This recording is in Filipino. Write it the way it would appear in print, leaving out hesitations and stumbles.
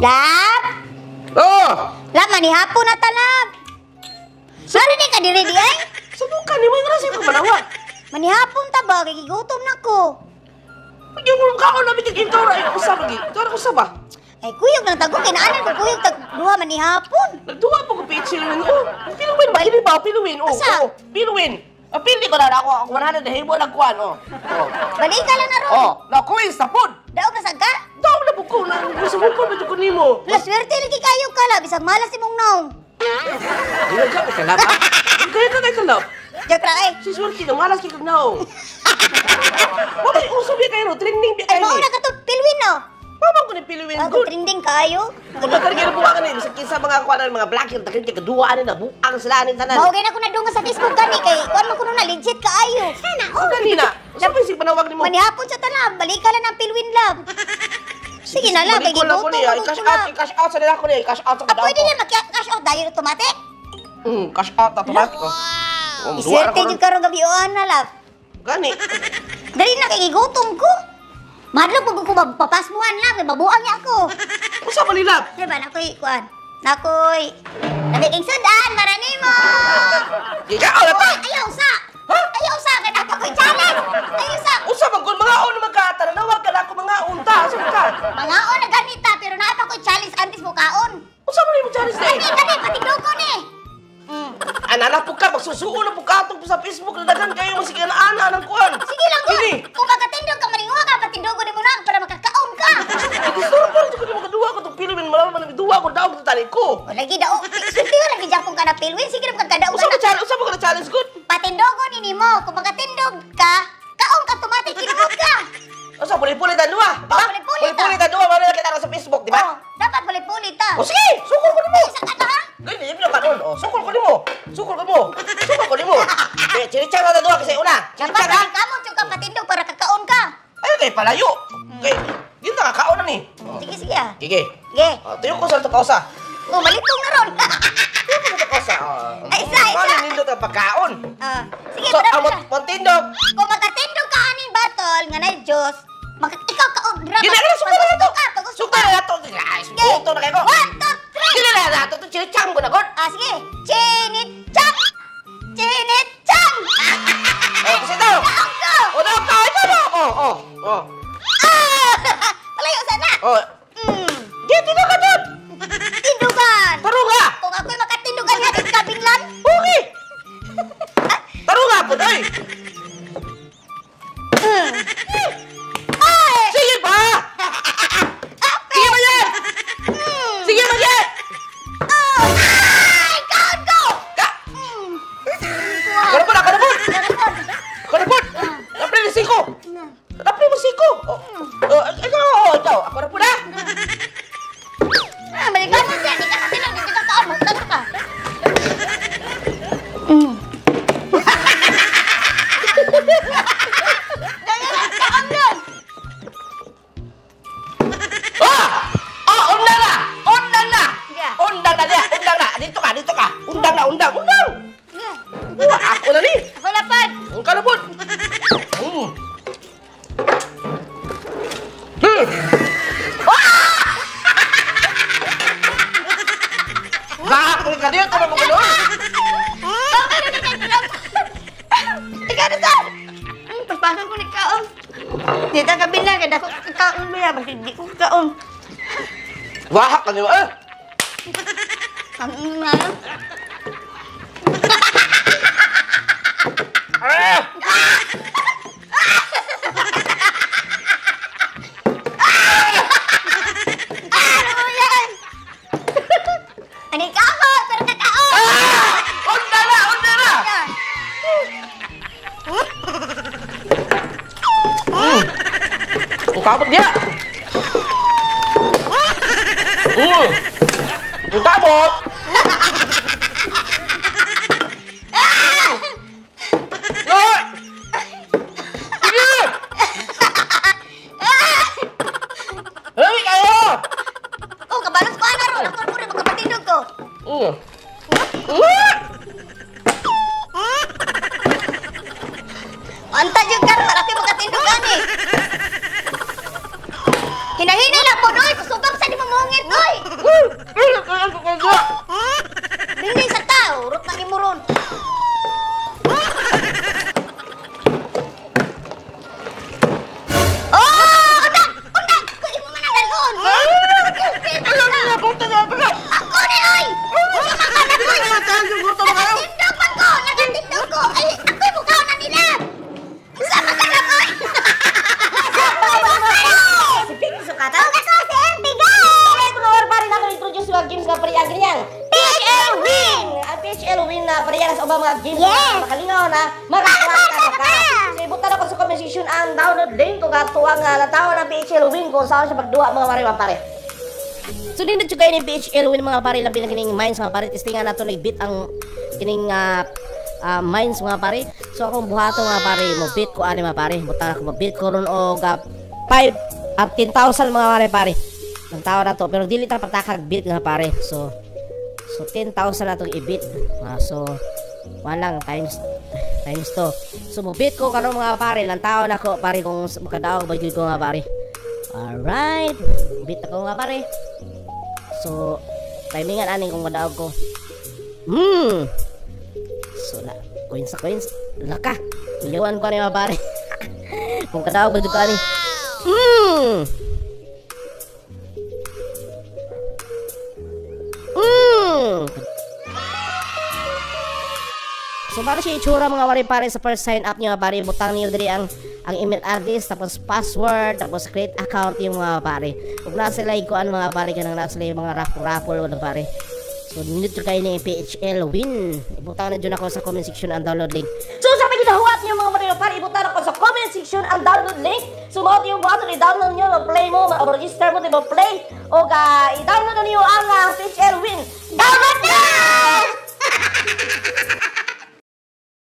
Lab! Oh! Lab, manihapon na talab. Narinig ka diri di ay? Sabukan ni mo yung rasyo ka manawag. Manihapon ta ba? Gigutom na ko. Yung mong kaon namin yung ito rin. Usa lagi. Ito rin usa ba? Ay, kuyog ng tago. Kinaanan ko kuyog duha manihapon. Nagduwa po ko pitchil rin. Oh, pinuwin ba? Hindi ba? Pinuwin. Oh, Asa? oh. Pinuwin. Pili ko na ako. 100 na hibo lang kuhan. Oh. Oh. Balik ka lang na ron. Oh. Nakuin sa pod. Daog na sagka. Daw na po ko. Gusto mo pa ba ito ko nimo? La, swerte lagi kayo ka la. Bisag malas imong naong. Hindi ka kalap. Kaya ka kay kalap. Joke lang eh. Si Swerte na malas kay kagnaw. Wala yung usap ya kayo. Trending bi Ay, kayo. mauna ka to. Pilwin no. Paano ko ni Piliwin? Ako trending kayo. Kung nagkarigyan na buwa ka na, sa mga kuha na mga blacker, takit ka kaduwaan na, buang sila anin tanan. Mao gay na ko nadunga sa Facebook gani kay kuan mo kuno na legit kaayo. Sana. Oh, ganina. Siya pa yung panawag ni mo. Manihapon sa tanab. Balik ka lang ng Pilwin Lab. Sige na lang. Kay Balik ko lang ko gibuto. niya. I-cash out sa nila ko niya. I-cash out sa Pwede na mag-cash out dahil automatic. Cash out automatic. Iswerte yung karong gabioan na lab. Gani. Dali na kay gigutom ko. Madlo pag ko papasmuhan lang, kay babuang niya ako. Usa pa nila. Diba, nakoy, kuan. Nakoy. Nabiging sudan, marani mo. Ikaw na pa. Ayaw sa. Ayaw sa, kaya nakoy challenge. Ayaw sa. Usa bang kung mga on magkata na nawag ka na ako mga unta. Asa ka? Mga o na ganita, pero naapa ko challenge antes mo kaon. Usa man yung challenge na eh. Kani, pati dugo ni. Anala po ka, magsusuo na po ka itong sa Facebook na dagan kayo masige na ana ng kuhan. Sige lang, Ini. kung makatindog ka, malinguha ka, pati dugo ni mo na para makakaon ka. Gusto ko rin ko makaduwa ko itong Pilimin. Malaman na duwa ko daw sa tali ko. O, lagi daw, sulti ko lagi Japon ka na pilwin, sige na magkakadaon Usa ka na. mo ka na challenge good. Patindogo ni mo, kung makatindog ka, kaon ka, automatic kinamog ka. Usa pulit-pulit ang duwa. Oh, pulit-pulit, Pulit-pulit ang duwa. Mara kita sa Facebook, di ba? Oh, dapat pulit-pulit ta. O sige, sukol ko nimo. Isa ka na ha? Gani, ibig ka nun. O, sukol ko nimo. Sukol ko mo. Sukol ko nimo. Eh, chinichang na duwa kasi una. Dapat Chinichang ha. balik ka mo, tsaka patindog para kakaon ka. Ayun kay palayo. Okay. Dito nakakaon na ni. Sige, sige ah. Sige. Sige. Tuyo ko sa ito kausa. Oh, balitong na ron. Tuyo ko sa ito kausa. Ay, isa. Ano nindot ang pagkaon? Sige, So, para amot montindog. kung makatindog ka aning batol, nga na Diyos, ikaw kaon, drama. Gina na, sukta na ito. Pag-gusto Sukta ka. na ito. Ay, sukta na kayo. 1, 2, 3. Gina na ito. Chinichang ko na god. Sige. Chinit-chang! Chinit-chang! Oh, kasi daw. Kaon ko! O, daw ka. Ito na. Oh. Palayo sana! Oh. Dito na ka doon. Tindugan! Taro nga. Kung ako'y makatindugan nga din kabinglan, Okay. Taro nga po, doy. ay! Sige pa. Sige ba yan? Sige ba yan? Ay! Kaon ko! Ka. Karapon. Karapon. Napre ni siko. Napre mo siko. Ikaw. Ako na po na. Balikan mo siya, di ka katinog, di ka kaon, magtalo ka. Kaon nun! Undang na. Yeah. Undang na. Dito ka. Undang. Wah, ako na ni. Ako lapad! Ang karapon. Gahapon ka dito na mo gano'n. Ikaw na saan? Pagpasok ko ni kaon. Dito ka bilang, kaya ako kaon mo yan, bakit hindi ko kaon. Wahak ka niyo eh. Ang ina. Ano yan? Ani ka ako, pero kakaon. Undang na. Ang kabag niya. Ang kabag. Noy! Sige! Hali kayo! Oh, kabalos ko na ron. Ako rin, magkapatidog ko. Anta dyan ka ron, ako yung makatindog ani. Hinahina lang po, Noy. Kusubak sa di mo mungit, Noy. Ano ko kaya? Dili sa tao, urot na gimuron. Oh! Undak! Undak! Kunin mo man ang galon! Alam mo na, punta na ako na! Ako ni oy! Nagatindog man ko! Nagatindog ko! Ay, ako'y mukha na nila! Sama ka na ko! Si Pink sukata. Huwag ako si MP, guys! Okay, bro, pare na introduce mga games nga pare ang ganyan. PHL win! Ang PHL win na pare yan sa ubang mga games. Yes! Makalingaw na, makaklaka ka. So, ibutan ako sa comment section ang download link kung katuwang natawa ng PHL win kung saan siya pagduwa mga pare. So, din na kayo ng PHL win mga pare, labi na kining mines mga pare. Testingan nato nag-beat ang kining mines mga pare. So, akong buhato mga pare, mo beat ko ani mga pare. Butan ako mo beat ko ron o 5 at 10,000 mga pare. Ang tawa na to, pero dili ta patakag beat nga pare. So 10,000 na itong i-beat. So 1 lang times 2. So mo beat ko karon mga pare, lang tao na ko pare kung makadaog ba ko nga pare. Alright, beat ako nga pare. So timingan aning kung madaog ko. So la coins laka. Iyawan ko ni mga pare. Kung kadaog ba ko ani. So para siya itsura mga pare sa first sign up niyo pare, butang niyo diri ang email address, tapos password, tapos create account yung mga pare. Ug na sila ikuan mga pare kanang na sila yung mga raffle mga pare. So nito kayo ni PHL win. Ibutang na dyan ako sa comment section ang download link. So sa pagkinahuat niyo mga pare, ibutang ako sa comment section ang download link. So mga yung buhato i-download niyo, mag-play mo, mag-register mo, mag-play o i-download niyo ang PHL win. Download na!